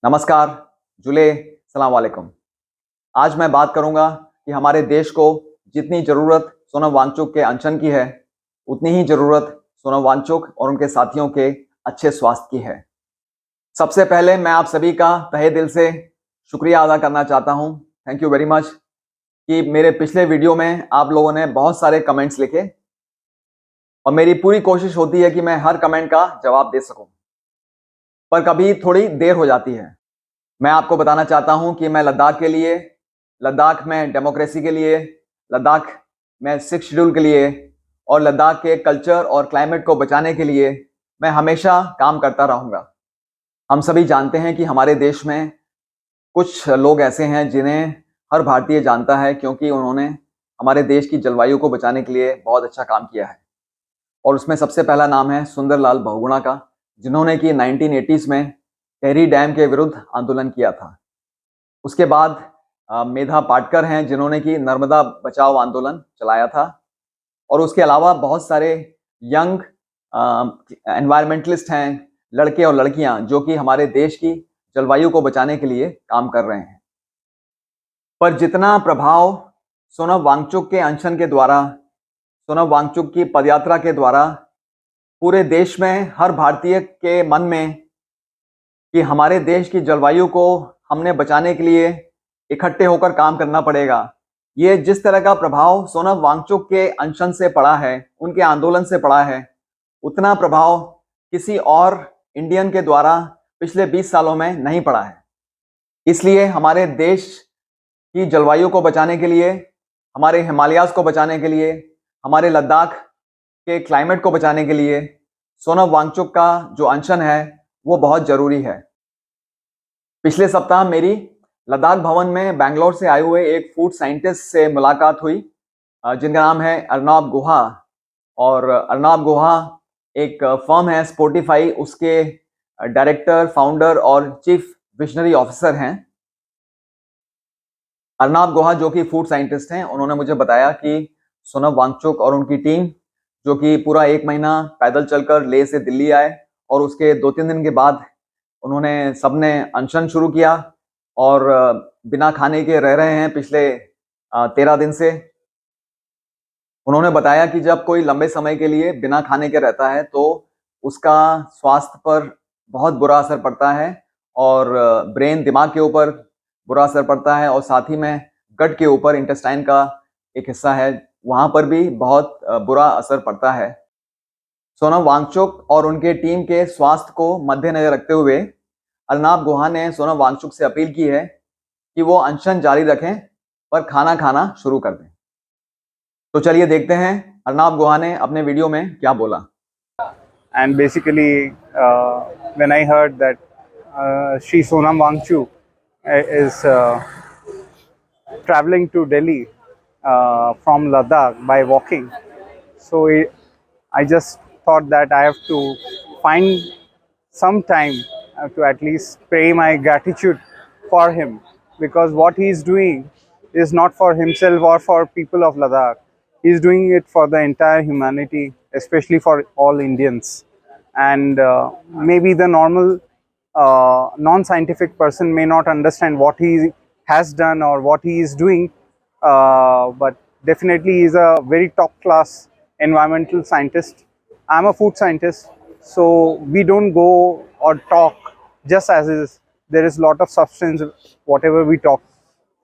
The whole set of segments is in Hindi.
नमस्कार, जुले, सलाम वालेकुम। आज मैं बात करूंगा कि हमारे देश को जितनी ज़रूरत सोनम वांगचुक के अनशन की है, उतनी ही ज़रूरत सोनम वांगचुक और उनके साथियों के अच्छे स्वास्थ्य की है। सबसे पहले मैं आप सभी का तहे दिल से शुक्रिया अदा करना चाहता हूं। थैंक यू वेरी मच कि मेरे पिछले वीडियो में आप लोगों ने बहुत सारे कमेंट्स लिखे और मेरी पूरी कोशिश होती है कि मैं हर कमेंट का जवाब दे सकूं, पर कभी थोड़ी देर हो जाती है। मैं आपको बताना चाहता हूं कि मैं लद्दाख के लिए, लद्दाख में डेमोक्रेसी के लिए, लद्दाख में 6 शेड्यूल के लिए और लद्दाख के कल्चर और क्लाइमेट को बचाने के लिए मैं हमेशा काम करता रहूंगा। हम सभी जानते हैं कि हमारे देश में कुछ लोग ऐसे हैं जिन्हें हर भारतीय जानता है, क्योंकि उन्होंने हमारे देश की जलवायु को बचाने के लिए बहुत अच्छा काम किया है। और उसमें सबसे पहला नाम है सुंदरलाल बहुगुणा का, जिन्होंने कि 1980s में टेहरी डैम के विरुद्ध आंदोलन किया था। उसके बाद मेधा पाटकर हैं, जिन्होंने कि नर्मदा बचाओ आंदोलन चलाया था। और उसके अलावा बहुत सारे यंग एनवायरमेंटलिस्ट हैं, लड़के और लड़कियां, जो कि हमारे देश की जलवायु को बचाने के लिए काम कर रहे हैं। पर जितना प्रभाव सोनम वांगचुक के अनशन के द्वारा, सोनम वांगचुक की पदयात्रा के द्वारा पूरे देश में हर भारतीय के मन में कि हमारे देश की जलवायु को हमने बचाने के लिए इकट्ठे होकर काम करना पड़ेगा, ये जिस तरह का प्रभाव सोनम वांगचुक के अनशन से पड़ा है, उनके आंदोलन से पड़ा है, उतना प्रभाव किसी और इंडियन के द्वारा पिछले 20 सालों में नहीं पड़ा है। इसलिए हमारे देश की जलवायु को बचाने के लिए, हमारे हिमालयाज को बचाने के लिए, हमारे लद्दाख के क्लाइमेट को बचाने के लिए सोनम वांगचुक का जो अनशन है वो बहुत जरूरी है। पिछले सप्ताह मेरी लद्दाख भवन में बैंगलोर से आए हुए एक फूड साइंटिस्ट से मुलाकात हुई, जिनका नाम है अर्नब गुहा। और अर्नब गुहा एक फर्म है स्पॉटिफाई, उसके डायरेक्टर, फाउंडर और चीफ विजनरी ऑफिसर हैं। अर्नब गुहा जो कि फूड साइंटिस्ट हैं, उन्होंने मुझे बताया कि सोनम वांगचुक और उनकी टीम, जो कि पूरा 1 महीना पैदल चलकर लेह से दिल्ली आए और उसके 2-3 दिन के बाद उन्होंने सबने अनशन शुरू किया और बिना खाने के रह रहे हैं पिछले 13 दिन से। उन्होंने बताया कि जब कोई लंबे समय के लिए बिना खाने के रहता है तो उसका स्वास्थ्य पर बहुत बुरा असर पड़ता है और ब्रेन, दिमाग के ऊपर बुरा असर पड़ता है और साथ ही में गट के ऊपर, इंटेस्टाइन का एक हिस्सा है, वहां पर भी बहुत बुरा असर पड़ता है। सोनम वांगचुक और उनके टीम के स्वास्थ्य को मद्देनजर रखते हुए अर्नब गुहा ने सोनम वांगचुक से अपील की है कि वो अनशन जारी रखें पर खाना खाना शुरू कर दें। तो चलिए देखते हैं अर्नब गुहा ने अपने वीडियो में क्या बोला। And basically, when I heard that Shri Sonam Wangchuk is traveling to Delhi from Ladakh by walking, so I just thought that I have to find some time to at least pay my gratitude for him, because what he is doing is not for himself or for people of Ladakh. He is doing it for the entire humanity, especially for all Indians. And maybe the normal non-scientific person may not understand what he has done or what he is doing, but definitely he is a very top class environmental scientist. I'm a food scientist, so we don't go or talk just as is. There is a lot of substance whatever we talk,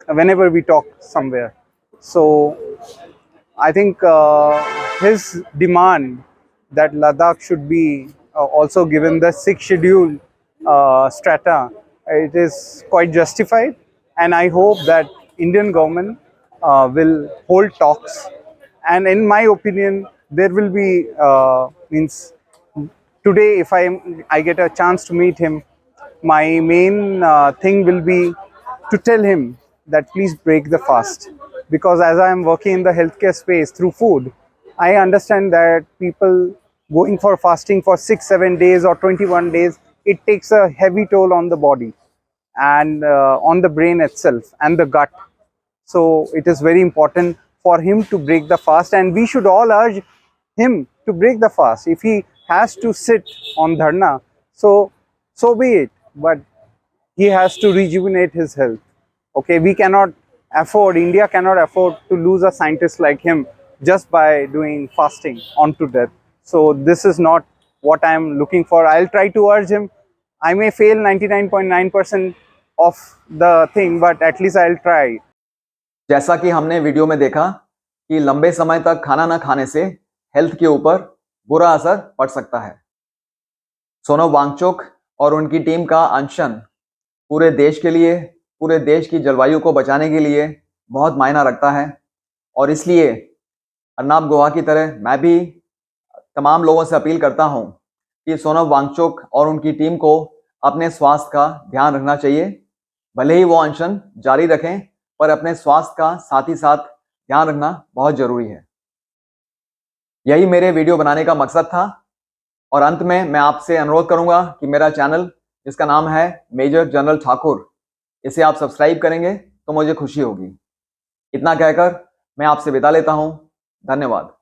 whenever we talk somewhere. So I think his demand that Ladakh should be also given the 6th schedule strata, it is quite justified, and I hope that Indian government will hold talks. And in my opinion, there will be means today, if I get a chance to meet him, my main thing will be to tell him that please break the fast, because as I am working in the healthcare space through food, I understand that people going for fasting for 6-7 days or 21 days, it takes a heavy toll on the body and on the brain itself and the gut. So it is very important for him to break the fast, and we should all urge him to break the fast. If he has to sit on dharna, so be it, but he has to rejuvenate his health. Okay, we cannot afford, India cannot afford to lose a scientist like him just by doing fasting on to death. So this is not what I am looking for. I'll try to urge him. I may fail 99.9% of the thing, but at least I'll try. जैसा कि हमने वीडियो में देखा कि लंबे समय तक खाना न खाने से हेल्थ के ऊपर बुरा असर पड़ सकता है। सोनम वांगचुक और उनकी टीम का अनशन पूरे देश के लिए, पूरे देश की जलवायु को बचाने के लिए बहुत मायना रखता है और इसलिए अर्नाब गुहा की तरह मैं भी तमाम लोगों से अपील करता हूं कि सोनम वांगचुक और उनकी टीम को अपने स्वास्थ्य का ध्यान रखना चाहिए। भले ही वो अनशन जारी रखें, पर अपने स्वास्थ्य का साथ ही साथ ध्यान रखना बहुत जरूरी है। यही मेरे वीडियो बनाने का मकसद था और अंत में मैं आपसे अनुरोध करूंगा कि मेरा चैनल, जिसका नाम है मेजर जनरल ठाकुर, इसे आप सब्सक्राइब करेंगे तो मुझे खुशी होगी। इतना कहकर मैं आपसे विदा लेता हूं। धन्यवाद।